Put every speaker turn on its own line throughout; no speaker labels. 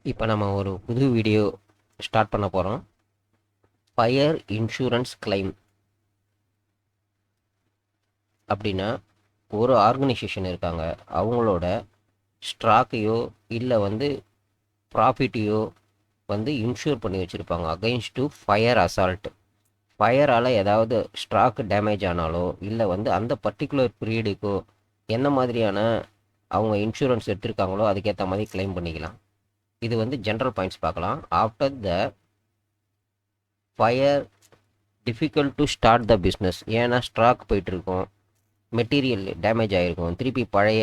இப்போ நம்ம ஒரு புது வீடியோ ஸ்டார்ட் பண்ண போகிறோம். ஃபயர் இன்சூரன்ஸ் கிளைம் அப்படின்னா, ஒரு ஆர்கனைசேஷன் இருக்காங்க, அவங்களோட ஸ்டாக்கையோ இல்லை ப்ராஃபிட்டையோ இன்சூர் பண்ணி வச்சுருப்பாங்க அகைன்ஸ்ட் டு ஃபயர் அசால்ட். ஃபயரால் ஏதாவது ஸ்டாக் டேமேஜ் ஆனாலோ இல்லை அந்த பர்டிகுலர் பீரியடுக்கோ என்ன மாதிரியான அவங்க இன்சூரன்ஸ் எடுத்திருக்காங்களோ அதுக்கேற்ற மாதிரி கிளைம் பண்ணிக்கலாம். இது ஜென்ரல் பாயிண்ட்ஸ் பார்க்கலாம். After the fire difficult to start the business, ஏன்னா ஸ்டாக் போயிட்டுருக்கோம், மெட்டீரியல் டேமேஜ் ஆகிருக்கும், திருப்பி பழைய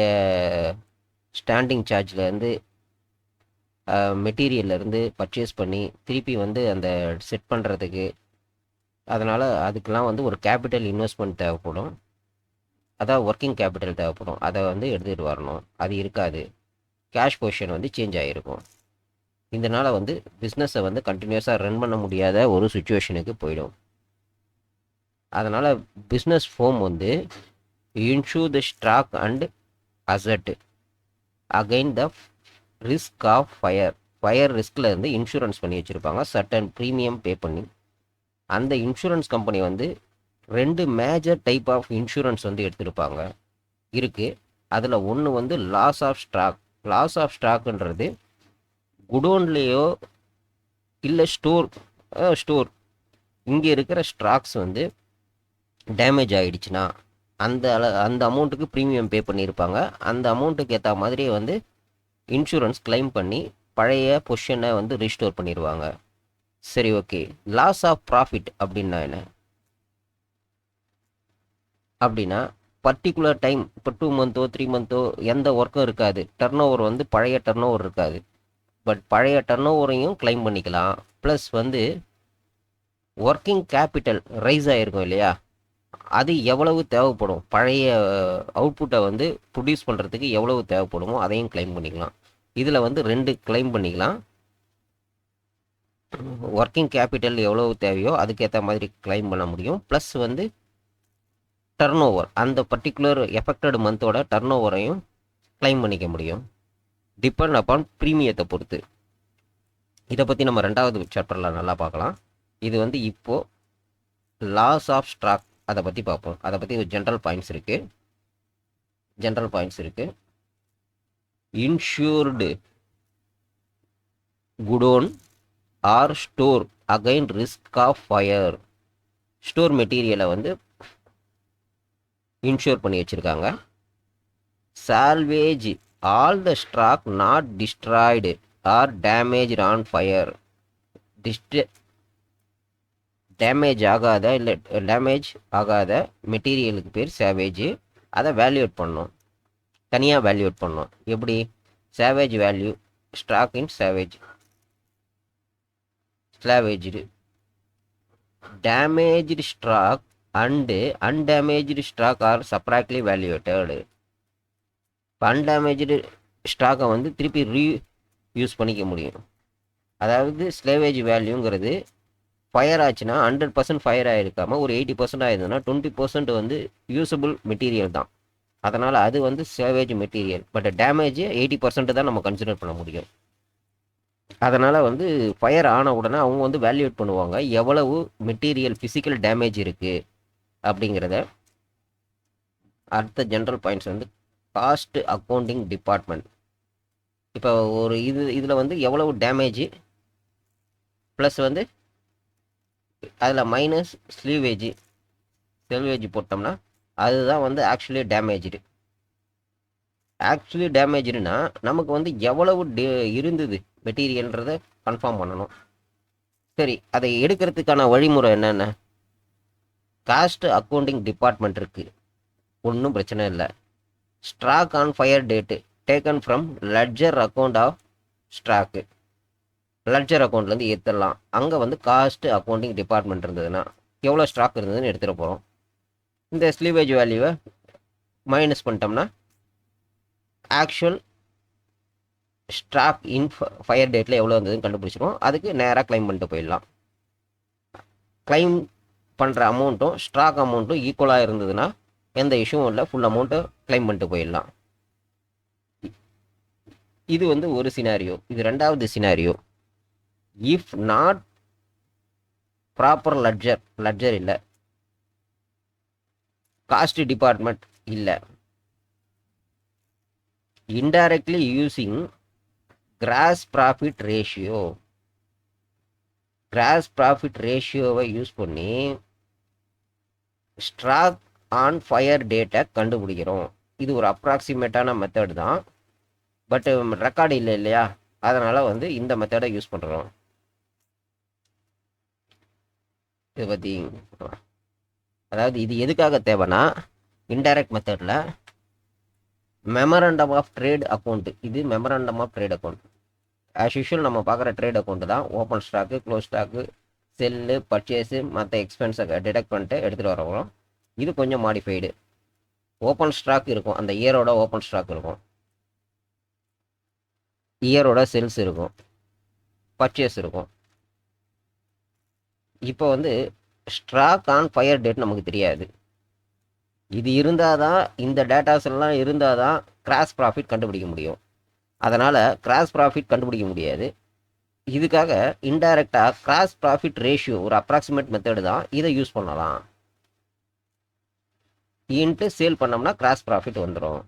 ஸ்டாண்டிங் சார்ஜ்லேருந்து மெட்டீரியல்லேருந்து பர்ச்சேஸ் பண்ணி திருப்பி அந்த செட் பண்ணுறதுக்கு, அதனால் அதுக்கெலாம் ஒரு கேபிட்டல் இன்வெஸ்ட்மெண்ட் தேவைப்படும். அதான் ஒர்க்கிங் கேபிட்டல் தேவைப்படும். அதை எடுத்துகிட்டு வரணும். அது இருக்காது. கேஷ் பொசிஷன் சேஞ்ச் ஆகிருக்கும். இதனால் பிஸ்னஸை கண்டினியூஸாக ரன் பண்ண முடியாத ஒரு சுச்சுவேஷனுக்கு போயிடும். அதனால் business firm insure the stock and asset against the risk of fire ரிஸ்கில் இன்சூரன்ஸ் பண்ணி வச்சுருப்பாங்க, சர்டன் ப்ரீமியம் பே பண்ணி. அந்த இன்சூரன்ஸ் கம்பெனி ரெண்டு மேஜர் டைப் ஆஃப் இன்சூரன்ஸ் எடுத்திருப்பாங்க இருக்குது. அதில் ஒன்று loss of stock. Loss of ஸ்டாக்ன்றது குடோன்லேயோ இல்லை ஸ்டோர் இங்கே இருக்கிற ஸ்டாக்ஸ் டேமேஜ் ஆகிடுச்சுன்னா அந்த அமௌண்ட்டுக்கு ப்ரீமியம் பே பண்ணியிருப்பாங்க. அந்த அமௌண்ட்டுக்கு ஏற்ற மாதிரி இன்சூரன்ஸ் கிளைம் பண்ணி பழைய பொசிஷனை ரீஸ்டோர் பண்ணிடுவாங்க. சரி, ஓகே. லாஸ் ஆஃப் ப்ராஃபிட் அப்படின்னா என்ன? அப்படின்னா பர்டிகுலர் டைம், இப்போ 2 மந்த்தோ 3 மந்த்தோ எந்த ஒர்க்கும் இருக்காது, டர்ன் ஓவர் பழைய டர்ன் ஓவர் இருக்காது. பட் பழைய டர்ன் ஓவரையும் கிளைம் பண்ணிக்கலாம். ப்ளஸ் ஒர்க்கிங் கேபிட்டல் ரைஸ் ஆகிருக்கும் இல்லையா, அது எவ்வளவு தேவைப்படும், பழைய அவுட்புட்டை ப்ரொடியூஸ் பண்ணுறதுக்கு எவ்வளவு தேவைப்படுமோ அதையும் கிளைம் பண்ணிக்கலாம். இதில் ரெண்டு கிளைம் பண்ணிக்கலாம். ஒர்க்கிங் கேபிட்டல் எவ்வளவு தேவையோ அதுக்கேற்ற மாதிரி கிளைம் பண்ண முடியும். ப்ளஸ் டர்ன் ஓவர், அந்த பர்டிகுலர் எஃபெக்டட் மந்தோட டர்ன் ஓவரையும் கிளைம் பண்ணிக்க முடியும், டிபெண்ட் அப்பான் ப்ரீமியத்தை பொறுத்து. இதை பற்றி நம்ம ரெண்டாவது சாப்டரில் நல்லா பார்க்கலாம். இது இப்போது லாஸ் ஆஃப் ஸ்டாக் அதை பற்றி பார்ப்போம். அதை பற்றி ஒரு ஜென்ரல் பாயிண்ட்ஸ் இருக்குது. Insured godown or store again risk of fire. Store மெட்டீரியலை இன்சூர் பண்ணி வச்சுருக்காங்க. Salvage all the stock not destroyed or damage on fire. Damage ஆகாத மெட்டீரியலுக்கு பேர் சேவேஜ். அதை வேல்யூட் பண்ணோம், தனியாக வேல்யூட் பண்ணோம். எப்படி? சேவேஜ் value stock in salvaged. Damaged stock and undamaged stock are separately valued. இப்போ அன்டேமேஜ்டு ஸ்டாக்கை திருப்பி யூஸ் பண்ணிக்க முடியும். அதாவது ஸ்லேவேஜ் வேல்யூங்கிறது ஃபயர் ஆச்சுன்னா 100% ஃபயர் ஆகிருக்காமல் ஒரு 80% ஆயிருந்ததுன்னா 20% யூஸபிள் மெட்டீரியல் தான். அதனால் அது சேவேஜ் மெட்டீரியல். பட் டேமேஜ் 80% தான் நம்ம கன்சிடர் பண்ண முடியும். அதனால் ஃபயர் ஆன உடனே அவங்க வேல்யூட் பண்ணுவாங்க எவ்வளவு மெட்டீரியல் ஃபிசிக்கல் டேமேஜ் இருக்குது அப்படிங்கிறத. அடுத்த general points cost accounting department. இப்போ ஒரு இதில் எவ்வளவு டேமேஜ் ப்ளஸ் அதில் மைனஸ் செல்வேஜ் போட்டோம்னா அதுதான் ஆக்சுவலி டேமேஜ்டுனா நமக்கு எவ்வளவு இருந்தது மெட்டீரியல்ன்றதை கன்ஃபார்ம் பண்ணணும். சரி, அதை எடுக்கிறதுக்கான வழிமுறை என்னென்ன? காஸ்ட் அக்கௌண்டிங் டிபார்ட்மெண்ட் இருக்குது, ஒன்றும் பிரச்சனை இல்லை. Stock on fire date taken from ledger account of stock. Ledger அக்கௌண்ட்லேருந்து ஏற்றலாம். அங்கே காஸ்ட் அக்கௌண்டிங் டிபார்ட்மெண்ட் இருந்ததுன்னா எவ்வளோ ஸ்டாக் இருந்ததுன்னு எடுத்துகிட்டு போகிறோம். இந்த ஸ்லீவேஜ் வேல்யூவை மைனஸ் பண்ணிட்டோம்னா ஆக்சுவல் ஸ்டாக் இன் ஃபயர் டேட்டில் எவ்வளோ இருந்ததுன்னு கண்டுபிடிச்சிடும். அதுக்கு நேராக கிளைம் பண்ணிட்டு போயிடலாம். கிளைம் பண்ணுற அமௌண்ட்டும் ஸ்டாக் அமௌண்ட்டும் ஈக்குவலாக இருந்ததுன்னா எந்த இஷ்யூவும் இல்லை, ஃபுல் அமௌண்ட்டை கிளைம் பண்ணிட்டு போயிடலாம். இது வந்து ஒரு சினாரியோ. இது ரெண்டாவது சினாரியோ. இஃப் நாட் ப்ராப்பர் லட்ஜர் இல்லை, காஸ்ட் டிபார்ட்மெண்ட் இல்லை, indirectly using cross profit ratio, gross profit ரேஷியோவை யூஸ் பண்ணி ஸ்டாக் ஆன் ஃபயர் டேட்டை கண்டுபிடிக்கிறோம். இது ஒரு அப்ராக்சிமேட்டான மெத்தட் தான், பட் ரெக்கார்டு இல்லை இல்லையா, அதனால் வந்து இந்த மெத்தடை யூஸ் பண்ணுறோம். இதை பற்றி அதாவது இது எதுக்காக தேவைன்னா, இன்டைரக்ட் மெத்தடில் மெமரண்டம் ஆஃப் ட்ரேட் அக்கௌண்ட், இது memorandum of trade account. As usual நம்ம பார்க்குற ட்ரேட் அக்கௌண்ட்டு தான். Open stock, close stock, sell, purchase, மற்ற எக்ஸ்பென்ஸை டிடெக்ட் பண்ணிட்டு எடுத்துகிட்டு வரவங்களும். இது கொஞ்சம் மாடிஃபைடு. ஓப்பன் ஸ்டாக் இருக்கும், அந்த இயரோட ஓப்பன் ஸ்டாக் இருக்கும், இயரோட செல்ஸ் இருக்கும், பர்ச்சேஸ் இருக்கும். இப்போ வந்து ஸ்டாக் ஆன் ஃபயர் டேட் நமக்கு தெரியாது. இது இருந்தால் தான், இந்த டேட்டாஸ் எல்லாம் இருந்தால் தான் கிராஸ் ப்ராஃபிட் கண்டுபிடிக்க முடியும். அதனால் கிராஸ் ப்ராஃபிட் கண்டுபிடிக்க முடியாது. இதுக்காக இன்டைரக்டாக கிராஸ் ப்ராஃபிட் ரேஷியோ, ஒரு அப்ராக்சிமேட் மெத்தடு தான், இதை யூஸ் பண்ணலாம். இன்ட்டு சேல் பண்ணோம்னா கிராஸ் ப்ராஃபிட் வந்துடும்.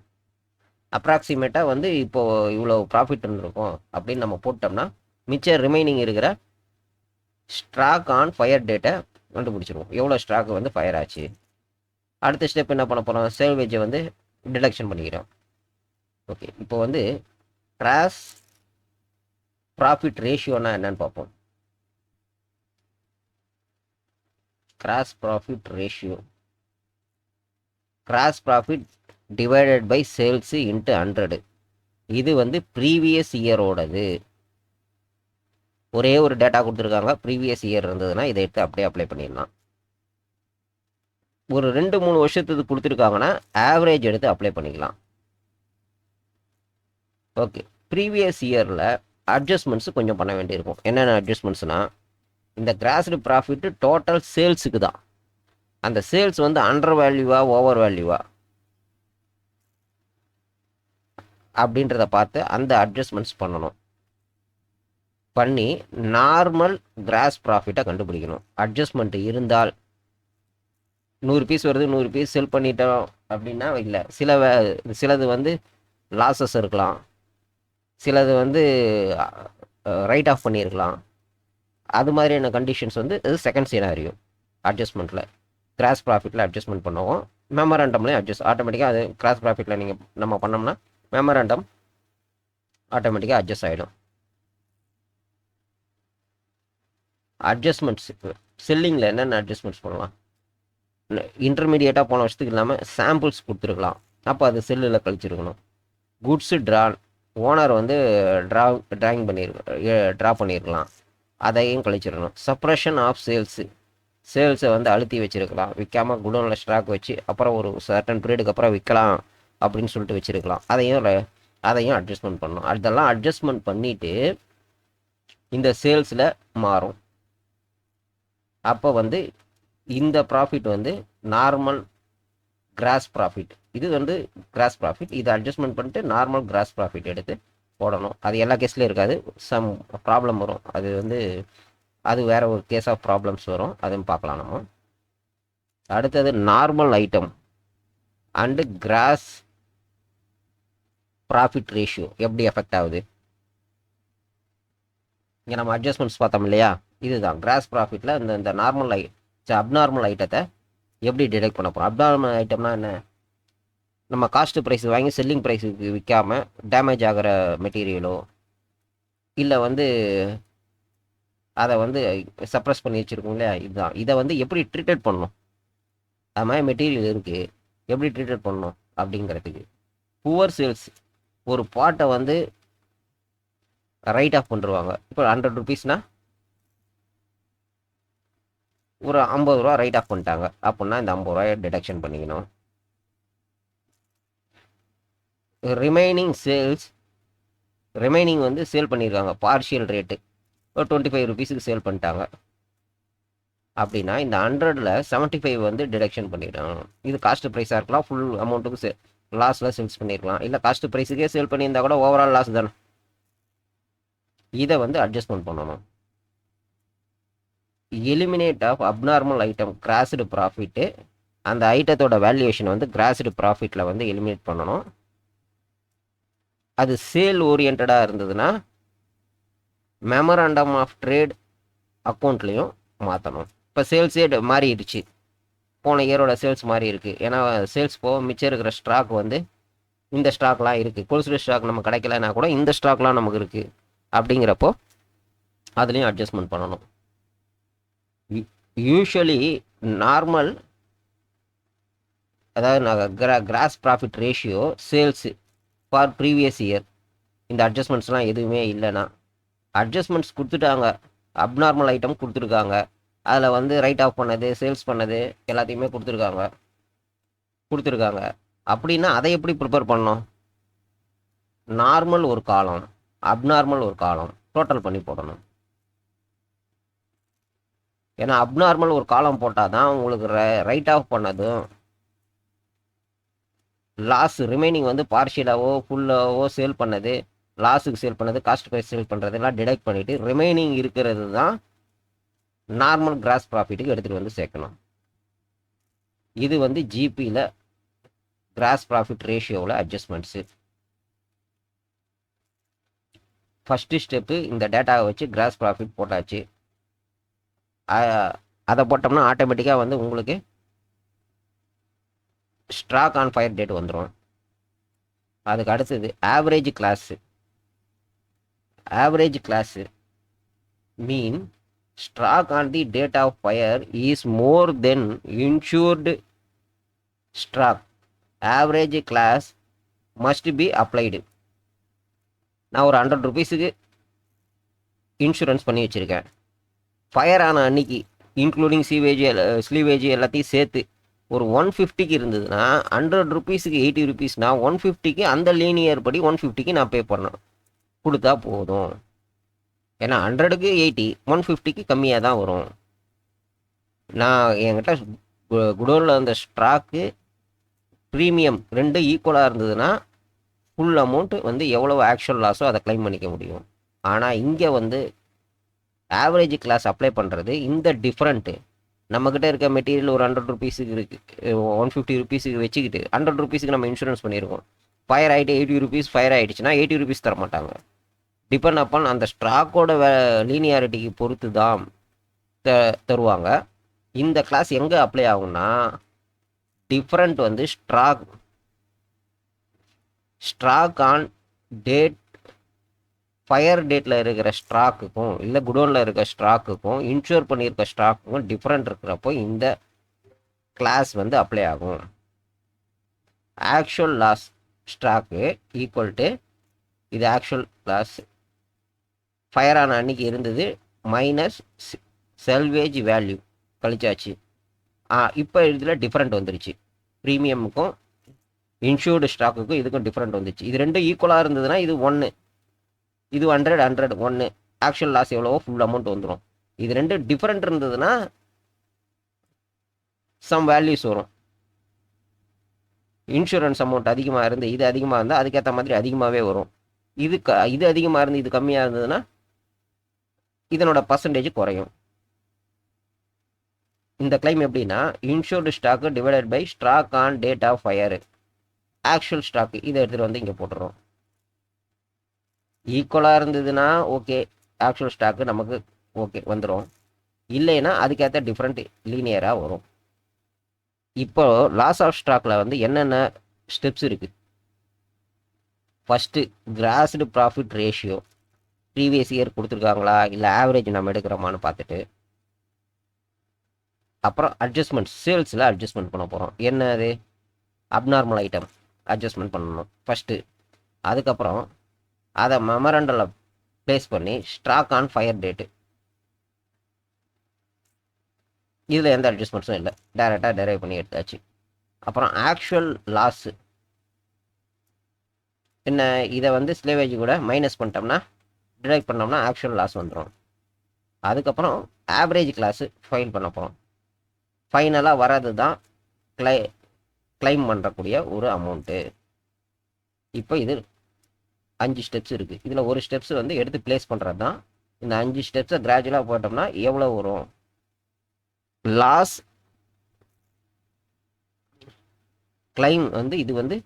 அப்ராக்சிமேட்டாக வந்து இப்போது இவ்வளோ ப்ராஃபிட் இருந்திருக்கும் அப்படின்னு நம்ம போட்டோம்னா மிச்சம் ரிமைனிங் இருக்கிற ஸ்டாக் ஆன் ஃபயர் டேட்டை கண்டுபிடிச்சிருவோம், எவ்வளோ ஸ்டாக் வந்து ஃபயர் ஆச்சு. அடுத்த ஸ்டெப் என்ன பண்ண போகிறோம், சேல்வேஜை வந்து டிடக்ஷன் பண்ணிக்கிறோம். ஓகே, இப்போ வந்து கிராஸ் ப்ராஃபிட் ரேஷியோனா என்னன்னு பார்ப்போம். Gross profit ratio, gross profit divided by sales into 100. இது வந்து ப்ரீவியஸ் இயரோடது. ஒரே ஒரு டேட்டா கொடுத்துருக்காங்க, ப்ரீவியஸ் இயர் இருந்ததுன்னா இதை எடுத்து அப்படியே அப்ளை பண்ணிடலாம். ஒரு 2-3 வருஷத்துக்கு கொடுத்துருக்காங்கன்னா ஆவரேஜ் எடுத்து அப்ளை பண்ணிக்கலாம். ஓகே, ப்ரீவியஸ் இயரில் அட்ஜஸ்ட்மெண்ட்ஸு கொஞ்சம் பண்ண வேண்டியிருக்கும். என்னென்ன அட்ஜஸ்ட்மெண்ட்ஸ்னால், இந்த கிராஸ்டு ப்ராஃபிட்டு டோட்டல் சேல்ஸுக்கு தான். அந்த சேல்ஸ் வந்து அண்டர் வேல்யூவா ஓவர் வேல்யூவா அப்படின்றத பார்த்து அந்த அட்ஜஸ்ட்மெண்ட்ஸ் பண்ணணும். பண்ணி நார்மல் கிராஸ் ப்ராஃபிட்டை கண்டுபிடிக்கணும். அட்ஜஸ்ட்மெண்ட் இருந்தால் 100 பீஸ் வருது, 100 பீஸ் செல் பண்ணிட்டோம் அப்படின்னா இல்லை, சிலது வந்து லாஸஸ் இருக்கலாம், சிலது வந்து ரைட் ஆஃப் பண்ணியிருக்கலாம். அது மாதிரியான கண்டிஷன்ஸ் வந்து இது செகண்ட் சினாரியோ. அட்ஜஸ்ட்மெண்ட்டில் கிராஸ் ப்ராஃபிட்டில் அட்ஜஸ்ட்மெண்ட் பண்ணுவோம், மெமரண்டம்லேயும் ஆட்டோமேட்டிக்காக அது கிராஸ் ப்ராஃபிட்டில் நீங்கள் நம்ம பண்ணோம்னா மெமரண்டம் ஆட்டோமேட்டிக்காக அட்ஜஸ்ட் ஆகிடும். அட்ஜஸ்ட்மெண்ட்ஸ் செல்லிங்கில் என்னென்ன அட்ஜஸ்ட்மெண்ட்ஸ் பண்ணலாம், இன்டர்மீடியேட்டாக போன வருஷத்துக்கு இல்லாமல் சாம்பிள்ஸ் கொடுத்துருக்கலாம், அப்போ அது செல்லில் கழிச்சிருக்கணும். குட்ஸு ஓனர் வந்து ட்ராயிங் ட்ரா பண்ணியிருக்கலாம், அதையும் கழிச்சிடணும். சப்ரஷன் ஆஃப் சேல்ஸை வந்து அழுத்தி வச்சுருக்கலாம், விற்காமல் குடோனில் ஸ்டாக் வச்சு அப்புறம் ஒரு சர்டன் பீரியடுக்கு அப்புறம் விற்கலாம் அப்படின்னு சொல்லிட்டு வச்சுருக்கலாம். அதையும் அட்ஜஸ்ட்மெண்ட் பண்ணணும். அதெல்லாம் அட்ஜஸ்ட்மெண்ட் பண்ணிவிட்டு இந்த சேல்ஸில் மாறும். அப்போ வந்து இந்த ப்ராஃபிட் வந்து நார்மல் கிராஸ் ப்ராஃபிட், இது வந்து கிராஸ் ப்ராஃபிட், இதை அட்ஜஸ்ட்மெண்ட் பண்ணிட்டு நார்மல் கிராஸ் ப்ராஃபிட் எடுத்து போடணும். அது எல்லா கேஸ்லேயும் இருக்காது, சம் ப்ராப்ளம் வரும். அது வந்து அது வேறு ஒரு கேஸ் ஆஃப் ப்ராப்ளம்ஸ் வரும், அதுவும் பார்க்கலாம் நம்ம. அடுத்தது normal item and cross profit ratio எப்படி எஃபெக்ட் ஆகுது. இங்கே நம்ம அட்ஜஸ்ட்மெண்ட்ஸ் பார்த்தோம் இல்லையா, இதுதான் கிராஸ் ப்ராஃபிட்டில் இந்த நார்மல் அப்நார்மல் ஐட்டத்தை எப்படி டிடெக்ட் பண்ண போகிறோம். அப்நார்மல் ஐட்டம்னா என்ன, நம்ம காஸ்ட்டு ப்ரைஸ் வாங்கி செல்லிங் ப்ரைஸுக்கு விற்காமல் டேமேஜ் ஆகிற மெட்டீரியலோ இல்லை வந்து அதை வந்து சப்ரஸ் பண்ணி வச்சுருக்கோம் இல்லையா, இதுதான். இதை வந்து எப்படி ட்ரீட்டட் பண்ணணும், அது மாதிரி மெட்டீரியல் இருக்குது, எப்படி ட்ரீட்டட் பண்ணணும் அப்படிங்கிறதுக்கு. புவர் சேல்ஸ், ஒரு பாட்டை வந்து ரைட் ஆஃப் பண்ணிருவாங்க. இப்போ 100 ருபீஸ்னால் ஒரு 50 ரூபா ரைட் ஆஃப் பண்ணிட்டாங்க அப்படின்னா இந்த 50 ரூபாயை டிடக்ஷன் பண்ணிக்கணும். ரிமைனிங் வந்து சேல் பண்ணியிருக்காங்க, பார்ஷியல் ரேட்டு ஒரு 25 ருபீஸுக்கு சேல் பண்ணிட்டாங்க அப்படின்னா இந்த 100ல் 75 வந்து டிடக்ஷன் பண்ணிடணும். இது காஸ்ட் ப்ரைஸாக இருக்கலாம், ஃபுல் அமௌண்ட்டுக்கு லாஸில் சேல்ஸ் பண்ணியிருக்கலாம், இல்லை காஸ்ட் ப்ரைஸுக்கே சேல் பண்ணியிருந்தா கூட ஓவரால் லாஸ் தானே, இதை வந்து அட்ஜஸ்ட்மெண்ட் பண்ணணும். Eliminate of abnormal item grossed profit, அந்த ஐட்டத்தோட வேல்யூவேஷன் வந்து கிராஸ்டு ப்ராஃபிட்டில் வந்து எலிமினேட் பண்ணணும். அது சேல் ஓரியன்டாக இருந்ததுன்னா மெமராண்டம் ஆஃப் ட்ரேட் அக்கௌண்ட்லேயும் மாற்றணும். இப்போ சேல்ஸே மாறிடுச்சு, போன இயரோட சேல்ஸ் மாறி இருக்குது. ஏன்னா சேல்ஸ் போக மிச்சம் இருக்கிற ஸ்டாக் வந்து இந்த ஸ்டாக்லாம் இருக்குது, கோல்ஸ்டு ஸ்டாக் நம்ம கிடைக்கலனா கூட இந்த ஸ்டாக்லாம் நமக்கு இருக்குது. அப்படிங்கிறப்போ அதுலேயும் அட்ஜஸ்ட்மெண்ட் பண்ணணும். யூஸ்வலி நார்மல், அதாவது நாங்கள் cross profit ratio sales for previous year, இந்த அட்ஜஸ்ட்மெண்ட்ஸ்லாம் எதுவுமே இல்லைன்னா, அட்ஜஸ்ட்மெண்ட்ஸ் கொடுத்துட்டாங்க, அப்நார்மல் ஐட்டம் கொடுத்துருக்காங்க, அதில் வந்து ரைட் ஆஃப் பண்ணது சேல்ஸ் பண்ணது எல்லாத்தையுமே கொடுத்துருக்காங்க அப்படின்னா அதை எப்படி ப்ரிப்பேர் பண்ணணும்? நார்மல் ஒரு காலம், அப்நார்மல் ஒரு காலம் டோட்டல் பண்ணி போடணும். ஏன்னா அப்நார்மல் ஒரு காலம் போட்டால் தான் உங்களுக்கு ரைட் ஆஃப் பண்ணதும் லாஸ் ரிமைனிங் வந்து பார்ஷியலாவோ ஃபுல்லாவோ சேல் பண்ணது, லாஸுக்கு சேல் பண்ணது, காஸ்ட் ப்ரைஸ் சேல் பண்ணுறதெல்லாம் டிடெக்ட் பண்ணிவிட்டு ரிமைனிங் இருக்கிறது தான் நார்மல் கிராஸ் ப்ராஃபிட்டுக்கு எடுத்துகிட்டு வந்து சேர்க்கணும். இது வந்து ஜிபியில் கிராஸ் ப்ராஃபிட் ரேஷியோவில் அட்ஜஸ்ட்மெண்ட்ஸு. ஃபஸ்ட்டு ஸ்டெப்பு இந்த டேட்டாவை வச்சு கிராஸ் ப்ராஃபிட் போட்டாச்சு. அதை போட்டோம்னா ஆட்டோமேட்டிக்காக வந்து உங்களுக்கு ஸ்டாக் ஆன் ஃபயர் டேட் வந்துடும். அதுக்கு அடுத்தது average clause mean stock on the date of fire is more than insured stock, average clause must be applied. நான் ஒரு 100 ருபீஸுக்கு இன்சூரன்ஸ் பண்ணி வச்சுருக்கேன். ஃபயர் ஆன அன்னைக்கு இன்க்ளூடிங் ஸ்லீவேஜ் எல்லாத்தையும் சேர்த்து ஒரு 150க்கு இருந்ததுன்னா 100 ருபீஸுக்கு 80 ருபீஸ்னா 150க்கு அந்த லீனியர் படி 150க்கு நான் பே பண்ணணும், கொடுத்தா போதும். ஏன்னா 100க்கு 80, 150க்கு கம்மியாக தான் வரும். நான் என்கிட்ட குடோனில் அந்த ஸ்டாக்கு ப்ரீமியம் ரெண்டு ஈக்குவலாக இருந்ததுன்னா ஃபுல் அமௌண்ட்டு வந்து எவ்வளோ ஆக்சுவல் லாஸோ அதை கிளைம் பண்ணிக்க முடியும். ஆனால் இங்கே வந்து ஆவரேஜ் கிளாஸ் அப்ளை பண்ணுறது இந்த டிஃப்ரெண்ட்டு. நம்மக்கிட்ட இருக்க மெட்டீரியல் ஒரு 100 ருபீஸுக்கு இருக்குது, 150 ருபீஸுக்கு வச்சுக்கிட்டு 100 ருபீஸுக்கு நம்ம இன்சூரன்ஸ் பண்ணியிருக்கோம். ஃபயர் ஆகிட்டு 80 ருபீஸ் ஃபயர் ஆகிடுச்சுன்னா 80 ருபீஸ் தர மாட்டாங்க. டிபெண்ட் அப்பான் அந்த ஸ்டாக்கோட லீனியாரிட்டிக்கு பொறுத்து தான் தருவாங்க. இந்த கிளாஸ் எங்கே அப்ளை ஆகும்னா டிஃப்ரெண்ட் வந்து ஸ்டாக் ஆன் டேட் ஃபயர் டேட்டில் இருக்கிற ஸ்டாக்குக்கும் இல்லை குடோனில் இருக்கிற ஸ்டாக்குக்கும் இன்சூர் பண்ணியிருக்க ஸ்டாக்குக்கும் டிஃப்ரெண்ட் இருக்கிறப்போ இந்த கிளாஸ் வந்து அப்ளை ஆகும். Actual loss stock equal to இது ஆக்சுவல் லாஸ் ஃபயர் ஆன அன்னைக்கு இருந்தது மைனஸ் செல்வேஜ் வேல்யூ கழிச்சாச்சு. இப்போ இதில் டிஃப்ரெண்ட் வந்துருச்சு, ப்ரீமியமுக்கும் இன்சூர்டு ஸ்டாக்குக்கும் இதுக்கும் டிஃப்ரெண்ட் வந்துச்சு. இது ரெண்டும் ஈக்குவலாக இருந்ததுன்னா இது 1, இது 100 1, ஆக்சுவல் லாஸ் எவ்வளவோ ஃபுல் அமௌண்ட் வந்துடும். இது ரெண்டு டிஃப்ரெண்ட் இருந்ததுன்னா சம் வேல்யூஸ் வரும். இன்சூரன்ஸ் அமௌண்ட் அதிகமாக இருந்து இது அதிகமாக இருந்தால் அதுக்கேற்ற மாதிரி அதிகமாகவே வரும். இது அதிகமாக இருந்து இது கம்மியாக இருந்ததுன்னா இதனோட பர்சன்டேஜ் குறையும். இந்த கிளைம் எப்படின்னா insured stock divided by stock on date of fire, actual stock இதை எடுத்துகிட்டு வந்து இங்கே போட்டுறோம். ஈக்குவலாக இருந்ததுன்னா ஓகே, ஆக்சுவல் ஸ்டாக்கு நமக்கு ஓகே வந்துடும், இல்லைன்னா அதுக்கேற்ற டிஃப்ரெண்ட் லீனியராக வரும். இப்போ லாஸ் ஆஃப் ஸ்டாக்கில் வந்து என்னென்ன ஸ்டெப்ஸ் இருக்குது? First crossed profit ratio previous year கொடுத்துருக்காங்களா இல்லை ஆவரேஜ் நம்ம எடுக்கிறோமான்னு பார்த்துட்டு, அப்புறம் அட்ஜஸ்ட்மெண்ட் சேல்ஸில் அட்ஜஸ்ட்மெண்ட் பண்ண போகிறோம். என்னது? அப்நார்மல் ஐட்டம் அட்ஜஸ்ட்மெண்ட் பண்ணணும் ஃபஸ்ட்டு. அதுக்கப்புறம் அதை மெமரண்டலில் ப்ளேஸ் பண்ணி ஸ்டாக் ஆன் ஃபயர் டேட்டு, இதில் எந்த அட்ஜஸ்ட்மெண்ட்ஸும் இல்லை, டைரெக்டாக டெரைவ் பண்ணி எடுத்தாச்சு. அப்புறம் ஆக்சுவல் லாஸு என்ன, இதை வந்து ஸ்லேவேஜ் கூட மைனஸ் பண்ணிட்டோம்னா டிடெக்ட் பண்ணோம்னா ஆக்சுவல் லாஸ் வந்துடும். அதுக்கப்புறம் ஆவரேஜ் கிளாஸு ஃபைல் பண்ண போகிறோம். ஃபைனலாக வர்றது தான் கிளைம் பண்ணுறக்கூடிய ஒரு அமௌண்ட்டு. இப்போ இது 5 ஸ்டெப்ஸ் இருக்குது. இதில் ஒரு ஸ்டெப்ஸ் வந்து எடுத்து ப்ளேஸ் பண்ணுறது தான். இந்த 5 ஸ்டெப்ஸை கிராஜுவலாக போட்டோம்னா எவ்வளோ வரும்? லாஸ் கிளைம் வந்து இது வந்து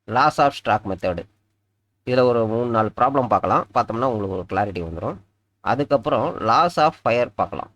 லாஸ் ஆஃப் ஸ்டாக் மெத்தடு. இதில் ஒரு 3-4 ப்ராப்ளம் பார்க்கலாம். பார்த்தோம்னா உங்களுக்கு ஒரு கிளாரிட்டி வந்துடும். அதுக்கப்புறம் லாஸ் ஆஃப் ஃபயர் பார்க்கலாம்.